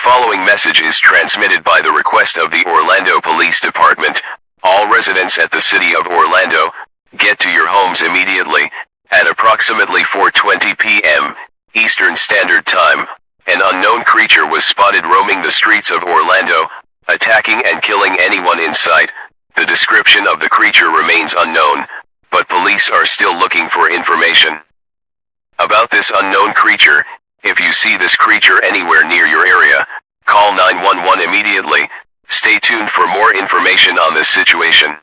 following message is transmitted by the request of the Orlando Police Department. All residents at the city of Orlando, get to your homes immediately. At approximately 4:20 p.m. Eastern Standard Time, an unknown creature was spotted roaming the streets of Orlando, attacking and killing anyone in sight. The description of the creature remains unknown, but police are still looking for information about this unknown creature. If you see this creature anywhere near your area, call 911 immediately. Stay tuned for more information on this situation.